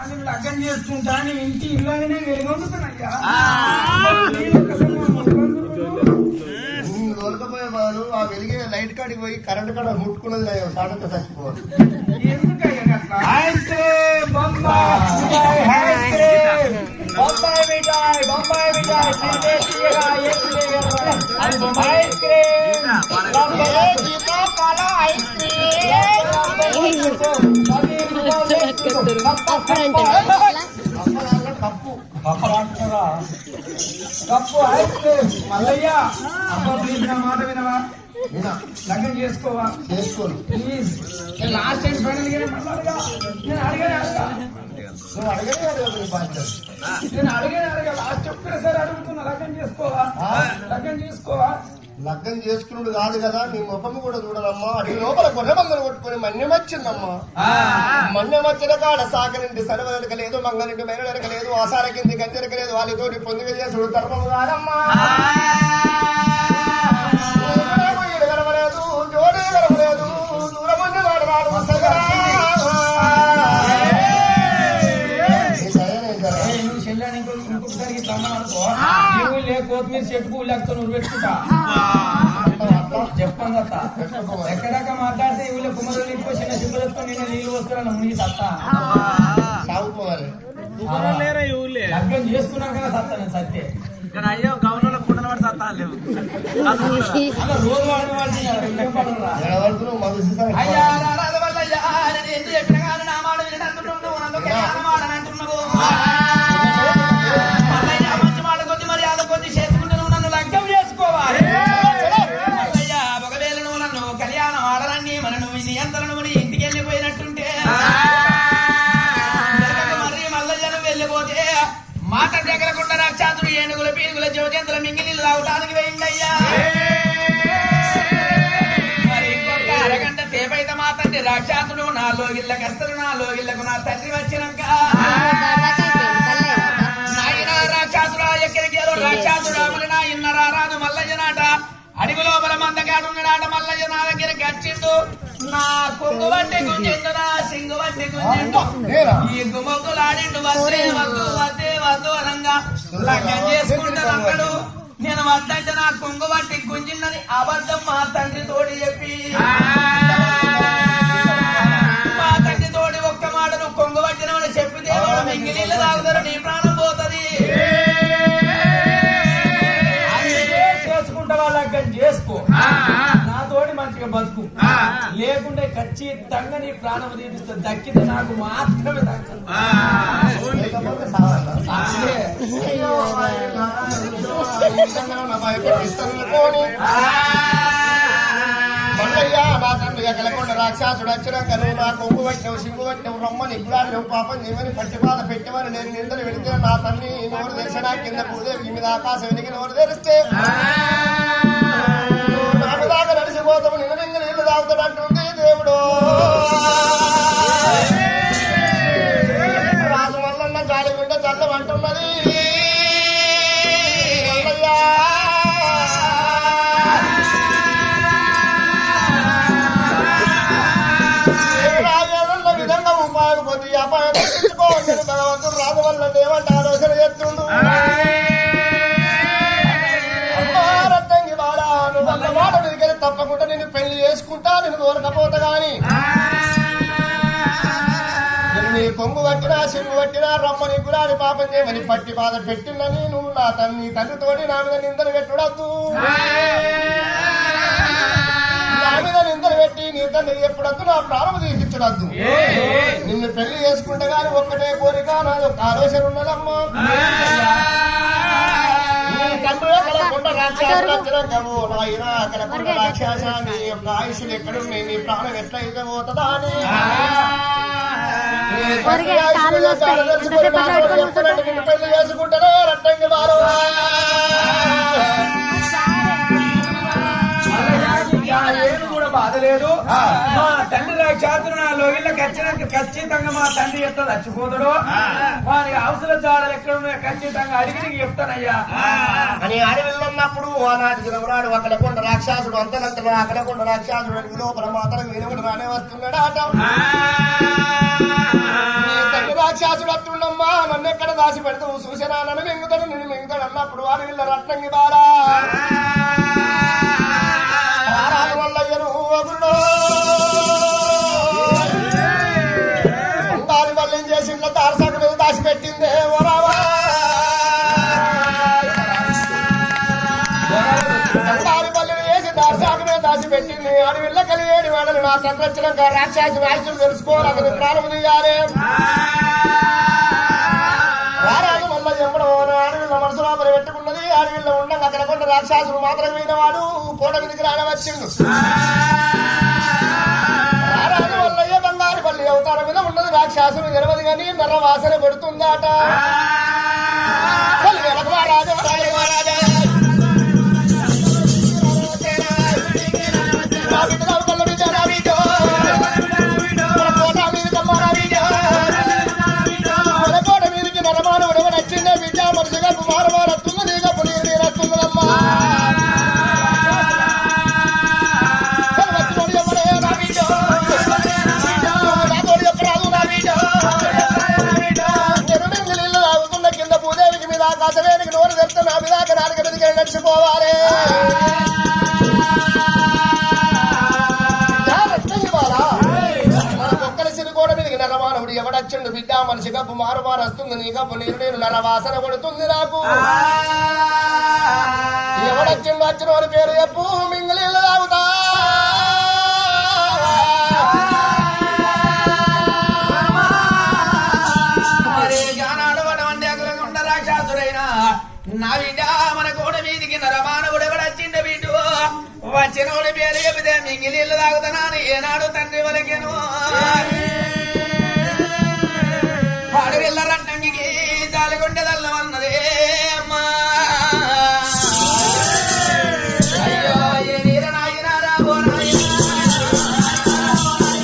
లగ్గం చేసుకుంటా నీ ఇంటి ఇల్లునే వెలుగొందుతున్నాయ్యా దొరకపోయే వాళ్ళు ఆ వెలిగే లైట్ కాడికి పోయి కరెంట్ కాడ ముట్టుకున్నది లేదు సాటంతో చచ్చిపోవాలి. ఎందుకయ్యా బొంబాయి మిఠాయి ice cream cup cup ice cream Mallayya అమ్మ ప్లీజ్ నా మాట వినవా లగ్గం చేసుకోవా చేసుకోను ప్లీజ్ లాస్ట్ టైం ఫైనల్ నేను అడిగాను లాస్ట్ ఒక్కసారి అడుగుతున్నా లగ్గం చేసుకోవా లగ్గం చేసుకున్నాడు కాదు కదా నీ ముఖం కూడా చూడదమ్మా అడిగి లోపల గొర్రెమంగలు కొట్టుకుని మన్యం వచ్చిందమ్మా. మన్యం వచ్చిన కాడ సాకనింటి సడవలక లేదు మంగనింటి మెరడక లేదు ఆసార కింది గంజరక లేదు వాళ్ళతోటి పొందిక చేసుడు ధర్మం కాదమ్మా. గడవలేదు జోడే గడవలేదు దూరమన్న వాడు రాడు ఇంకొకసారి అనుకో కొత్తిమీర చెట్టుకు లేకపోతే నువ్వు పెట్టుకుంటా చెప్పండి అత్త ఎక్కడాక మాట్లాడితే ఇవి కుమ్మలు ఇంకో చిన్న సింబు చెప్తాను నేను నీళ్ళు వస్తున్నాను మునిగి సత్తా సాగుకోవాలి. లగ్గం చేసుకున్నాం కదా సత్తా నేను సత్తే అయ్యో గవర్నర్ కుండల వాడు సత్తా లేవు అలా రోజు వాడిన అయ్యా ఎందుకు చెప్పిన కానీ నా మాట వినట్టున్నావు మంచి మాట కొద్ది మర్యాద కొద్ది చేసుకుంటే నువ్వు నన్ను లగ్గం చేసుకోవాలి. అయ్యా ఒకవేళ నువ్వు నన్ను కళ్యాణం ఆడరాన్ని మరి నువ్వు నియంత్రణ ఇంటికి వెళ్ళిపోయినట్టుంటే మరి మల్లయ్యను వెళ్ళిపోతే మాట దగ్గరకుండా రక్షాతుడు ఏనుగుల పీనుగుల జోజంతుల మింగి నీళ్ళు తాగడానికి వేయండయ్యా. మరి ఇంకొక అరగంట సేపు అయితే మా తండ్రి రాక్షాతుడు నా లోగిళ్ళకి వస్తారు నా లోగిళ్ళకు నా తండ్రి వచ్చినాక నాయన రాక్షాతుడా ఎక్కడికి రాక్షాతుడా నా ఇన్నరా రాదు మల్లయ్య నాట అడుగు లోపల మందగాడున్నాడాట మల్లయ్య నా దగ్గరికి వచ్చిండు నా కొంగు బట్టి గుంజిండు నా సింగు బట్టి గుంజిండు ఈ గుమ్మకులాడిండు వద్దే వద్దు వద్దే వద్దు అనంగా లగ్గం చేసుకుంటారు అక్కడు నేను వద్దంటే నా కొంగు బట్టి గుంజిందని అబద్ధం మా తండ్రి తోడి చెప్పి మా తండ్రి తోడి ఒక్క మాట నువ్వు కొంగు పట్టినవని చెప్పితే వాడు మింగి నీళ్ళు తాగుతారు నీ ప్రాణం పోతుంది. చేసుకుంటా లగ్గం చేసుకో నాతోటి మంచిగా బతుకు లేకుంటే ఖచ్చితంగా నీ ప్రాణం తీపిస్తా దక్కితే నాకు మాత్రమే దక్కదు. మల్లయ్యా నా తండ్రి ఎక్కలకుండా రాక్షసుడు వచ్చినాక నువ్వు నా కొంగు పట్టినవు సింగు పట్టినవు రమ్మని ఇప్పుడు పాపం చేయమని పట్టి బాధ పెట్టమని నేను నిందలు వెళితే నా తల్లి నోరు తెరిచినా కింద భూదేవి మీద ఆకాశం వెలిగి నోరు తెరిస్తే నాకు దాకా నడిచిపోతాము నిన్న నింగ నీళ్లు తాగుతాడు అంటుంది దేవుడు. రాజు మల్లన్న జాలిగుంటే చల్లమంటున్నది మల్లయ్యా. విధంగా ఉపాయం కొద్ది అపాయం తెచ్చుకోవచ్చు భగవంతుడు రాజు వల్ల ఏమంటే ఆలోచన చేస్తుండు. రత్నంగి వాడా నువ్వు అన్న మాట మీదకెళ్ళి తప్పకుండా నేను పెళ్లి చేసుకుంటా నేను దూరకపోతా గాని నీ కొంగు పట్టినా సింగు పట్టినా రమ్మని గురాని పాపం చేయమని పట్టి బాధ పెట్టిందని నువ్వు నా తండ్రితోటి నా మీద నిందలు పెట్టుడద్దు. నా మీద నిందలు పెట్టి నీ తండ్రి ఎప్పుడద్దు నా ప్రాణం తీర్చుడద్దు. నిన్ను పెళ్లి చేసుకుంటే గాని ఒక్కటే కోరిక నాది ఒక ఆలోచన ఉన్నదమ్మా. కలకొండ రాక్షసము నాయన కలకొండ రాక్షస నీ యొక్క ఆయుష్లు ఎక్కడున్నాయి నీ ప్రాణం ఎట్లయితే పోతుందా అని పెళ్లి చేసుకుంటారో రట్టంగి వారు ఏమి కూడా బాధ లేదు. మా తండ్రి రాక్షసుడు నా లోగిళ్ళకి వచ్చినాక ఖచ్చితంగా మా తండ్రి ఎట్లా చచ్చిపోతాడు వారికి అవసరం జాడలు ఎక్కడ ఉన్నాయో ఖచ్చితంగా అడిగి చెప్తానయ్యా అని అడవిలో ఉన్నప్పుడు ఆనాటి దినవరాడు అక్కడకొండ రాక్షసుడు అంతనంతలో అక్కడకొండ రాక్షసుడు లోపల మాత్రం వినవుడు రానే వస్తున్నాడు ఆట. రాక్షసుడు అట్టుండమ్మా నన్ను ఎక్కడ దాచి పెడతావు చూసినా నన్ను మింగుతాడు నిన్ను మింగుతాడు అన్నప్పుడు వాడి వీళ్ళ రత్నంగి బాలా మల్లయ్యను బంగారు బల్యం చేసి ఇంట్లో తారసాక మీద దాచి పెట్టిందే ఓరావా దాచి పెట్టింది అడవిల్ల కలిగేడు వాడలు నా సంరక్షణంగా రాక్షసు రాజులు తెలుసుకోవాలి అతని ప్రాణం తీయాలి రారాజు వల్ల చెప్పడం అడవిలో మనసు లోపల పెట్టుకున్నది అడవిలో ఉండగా అక్కడ కొండ రాక్షసులు మాత్రం వినవాడు కోట మీదకి రానవచ్చిండు రారాజు వల్ల బంగారు పల్లి అవతారం మీద ఉన్నది రాక్షసులు నిలవదు కానీ నల్ల వాసన పెడుతుందాట రాజు కాసవేనికి నోరు తెస్తే నా విదాక నాలుగ మీదకి నడిచిపోవాలి ఒక్కరి సిరిగోడ మీదకి నరమానవుడు ఎవడొచ్చిండు బిడ్డ మనిషి కప్పు మారు వస్తుంది నీ కప్పు నీరు నేను నరవాసన కొడుతుంది నాకు ఎవడొచ్చిండు వచ్చిన వారి పేరు చెప్పు మింగిలీళ్ళు తాగుతా నా బిడ్డ మన కోట మీదికి నరమానవుడు ఎవడొచ్చిండ బిడ్డు వచ్చినోడి పేరు చెబితే మింగిలీళ్ళు తాగుతానని ఏనాడు తండ్రి వరకెను అడవిల్ల రట్టంగికి జాలిగుండె దల్లమన్నదే